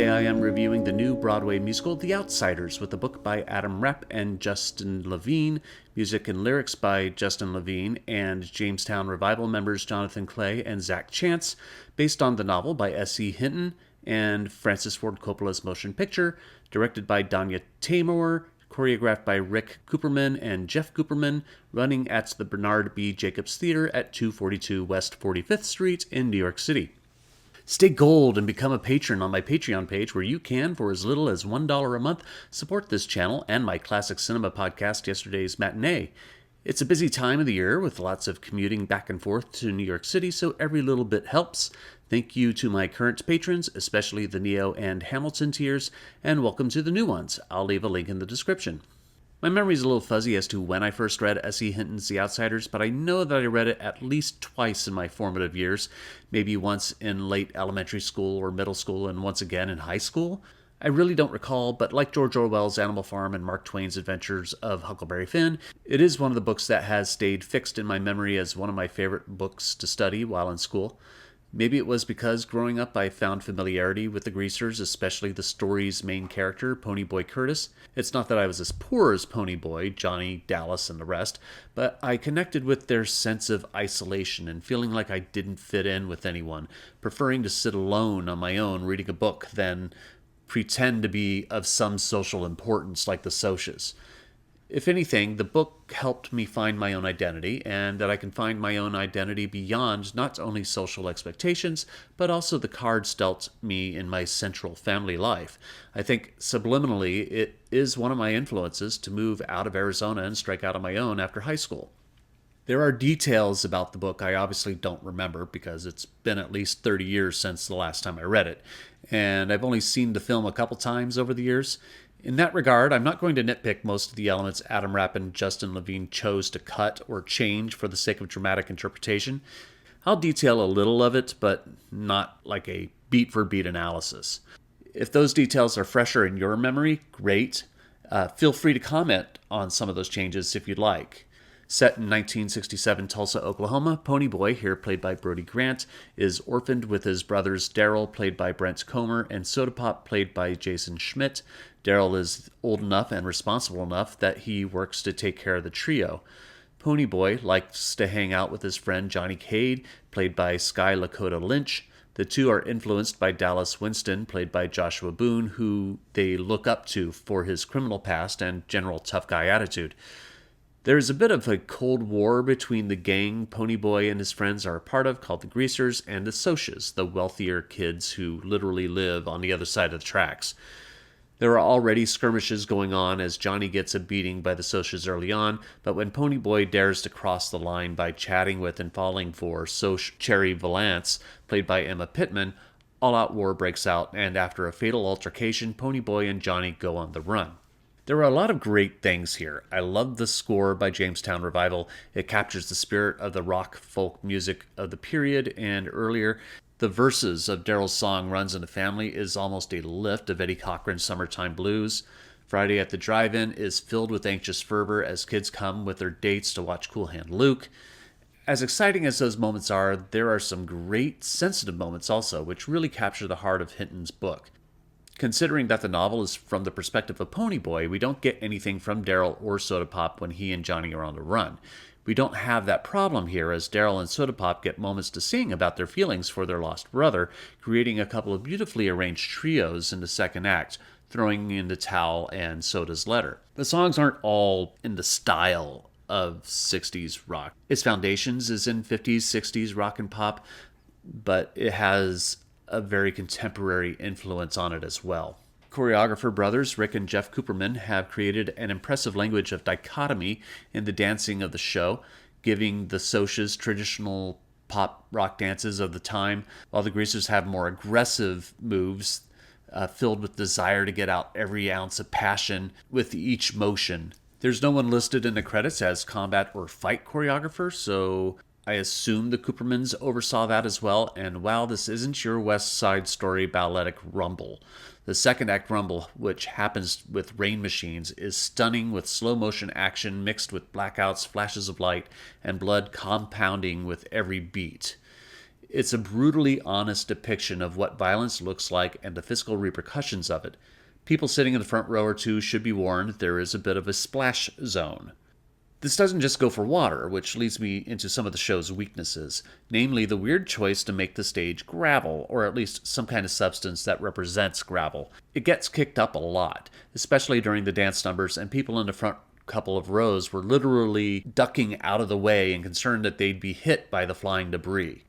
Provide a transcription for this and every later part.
Today I am reviewing the new Broadway musical The Outsiders with a book by Adam Rapp and Justine Levine, music and lyrics by Justine Levine and Jamestown Revival members Jonathan Clay and Zach Chance, based on the novel by S.E. Hinton and Francis Ford Coppola's motion picture, directed by Danya Taymor, choreographed by Rick Kuperman and Jeff Kuperman, running at the Bernard B. Jacobs Theater at 242 West 45th Street in New York City. Stay gold and become a patron on my Patreon page, where you can, for as little as $1 a month, support this channel and my classic cinema podcast, Yesterday's Matinee. It's a busy time of the year with lots of commuting back and forth to New York City, so every little bit helps. Thank you to my current patrons, especially the Neo and Hamilton tiers, and welcome to the new ones. I'll leave a link in the description. My memory's a little fuzzy as to when I first read S.E. Hinton's The Outsiders, but I know that I read it at least twice in my formative years, maybe once in late elementary school or middle school, and once again in high school. I really don't recall, but like George Orwell's Animal Farm and Mark Twain's Adventures of Huckleberry Finn, it is one of the books that has stayed fixed in my memory as one of my favorite books to study while in school. Maybe it was because growing up I found familiarity with the Greasers, especially the story's main character, Ponyboy Curtis. It's not that I was as poor as Ponyboy, Johnny, Dallas, and the rest, but I connected with their sense of isolation and feeling like I didn't fit in with anyone, preferring to sit alone on my own reading a book than pretend to be of some social importance like the Socias. If anything, the book helped me find my own identity, and that I can find my own identity beyond not only social expectations, but also the cards dealt me in my central family life. I think subliminally it is one of my influences to move out of Arizona and strike out on my own after high school. There are details about the book I obviously don't remember because it's been at least 30 years since the last time I read it, and I've only seen the film a couple times over the years. In that regard, I'm not going to nitpick most of the elements Adam Rapp and Justine Levine chose to cut or change for the sake of dramatic interpretation. I'll detail a little of it, but not like a beat-for-beat analysis. If those details are fresher in your memory, great. Feel free to comment on some of those changes if you'd like. Set in 1967 Tulsa, Oklahoma, Ponyboy, here played by Brody Grant, is orphaned with his brothers Daryl, played by Brent Comer, and Soda Pop, played by Jason Schmidt. Daryl is old enough and responsible enough that he works to take care of the trio. Ponyboy likes to hang out with his friend Johnny Cade, played by Sky Lakota Lynch. The two are influenced by Dallas Winston, played by Joshua Boone, who they look up to for his criminal past and general tough guy attitude. There is a bit of a cold war between the gang Ponyboy and his friends are a part of, called the Greasers, and the Socias, the wealthier kids who literally live on the other side of the tracks. There are already skirmishes going on as Johnny gets a beating by the Socias early on, but when Ponyboy dares to cross the line by chatting with and falling for Soc Cherry Valance, played by Emma Pittman, all-out war breaks out, and after a fatal altercation, Ponyboy and Johnny go on the run. There are a lot of great things here. I love the score by Jamestown Revival. It captures the spirit of the rock folk music of the period and earlier. The verses of Daryl's song Runs in the Family is almost a lift of Eddie Cochran's Summertime Blues. Friday at the Drive-In is filled with anxious fervor as kids come with their dates to watch Cool Hand Luke. As exciting as those moments are, there are some great sensitive moments also, which really capture the heart of Hinton's book. Considering that the novel is from the perspective of Ponyboy, we don't get anything from Daryl or Soda Pop when he and Johnny are on the run. We don't have that problem here, as Daryl and Soda Pop get moments to sing about their feelings for their lost brother, creating a couple of beautifully arranged trios in the second act, throwing in the towel and Soda's letter. The songs aren't all in the style of 60s rock. Its foundations is in 50s, 60s rock and pop, but it has a very contemporary influence on it as well. Choreographer brothers Rick and Jeff Kuperman have created an impressive language of dichotomy in the dancing of the show, giving the Socias traditional pop rock dances of the time, while the Greasers have more aggressive moves filled with desire to get out every ounce of passion with each motion. There's no one listed in the credits as combat or fight choreographer, so I assume the Kupermans oversaw that as well, and wow, this isn't your West Side Story balletic rumble. The second act rumble, which happens with rain machines, is stunning with slow motion action mixed with blackouts, flashes of light, and blood compounding with every beat. It's a brutally honest depiction of what violence looks like and the physical repercussions of it. People sitting in the front row or two should be warned there is a bit of a splash zone. This doesn't just go for water, which leads me into some of the show's weaknesses, namely the weird choice to make the stage gravel, or at least some kind of substance that represents gravel. It gets kicked up a lot, especially during the dance numbers, and people in the front couple of rows were literally ducking out of the way and concerned that they'd be hit by the flying debris.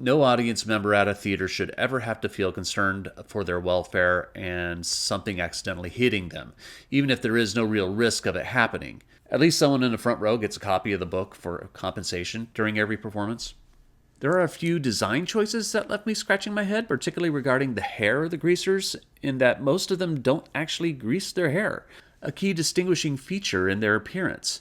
No audience member at a theater should ever have to feel concerned for their welfare and something accidentally hitting them, even if there is no real risk of it happening. At least someone in the front row gets a copy of the book for compensation during every performance. There are a few design choices that left me scratching my head, particularly regarding the hair of the greasers, in that most of them don't actually grease their hair, a key distinguishing feature in their appearance.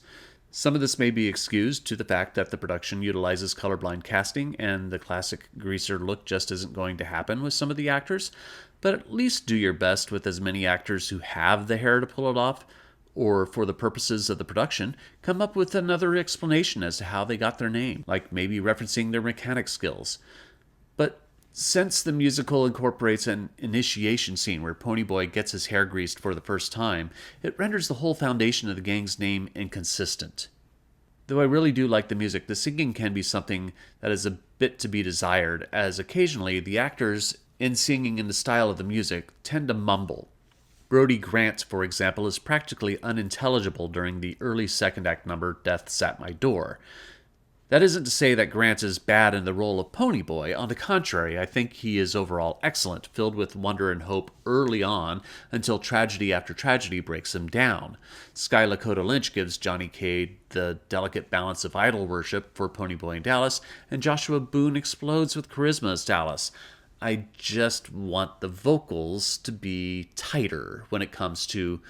Some of this may be excused to the fact that the production utilizes colorblind casting and the classic greaser look just isn't going to happen with some of the actors, but at least do your best with as many actors who have the hair to pull it off, or for the purposes of the production, come up with another explanation as to how they got their name, like maybe referencing their mechanic skills. But since the musical incorporates an initiation scene where Ponyboy gets his hair greased for the first time, it renders the whole foundation of the gang's name inconsistent. Though I really do like the music, the singing can be something that is a bit to be desired, as occasionally the actors, in singing in the style of the music, tend to mumble. Brody Grant, for example, is practically unintelligible during the early second act number, Death's at My Door. That isn't to say that Grant is bad in the role of Ponyboy. On the contrary, I think he is overall excellent, filled with wonder and hope early on, until tragedy after tragedy breaks him down. Sky Lakota Lynch gives Johnny Cade the delicate balance of idol worship for Ponyboy in Dallas, and Joshua Boone explodes with charisma as Dallas. I just want the vocals to be tighter when it comes to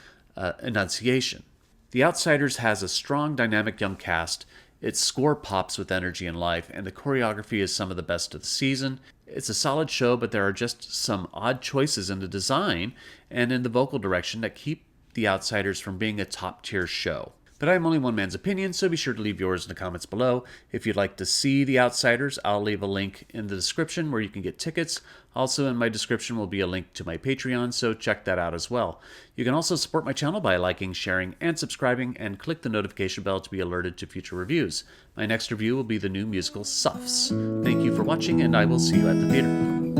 enunciation. The Outsiders has a strong, dynamic young cast. Its score pops with energy and life, and the choreography is some of the best of the season. It's a solid show, but there are just some odd choices in the design and in the vocal direction that keep The Outsiders from being a top-tier show. But I'm only one man's opinion, so be sure to leave yours in the comments below. If you'd like to see The Outsiders, I'll leave a link in the description where you can get tickets. Also in my description will be a link to my Patreon, so check that out as well. You can also support my channel by liking, sharing, and subscribing, and click the notification bell to be alerted to future reviews. My next review will be the new musical Suffs. Thank you for watching, and I will see you at the theater.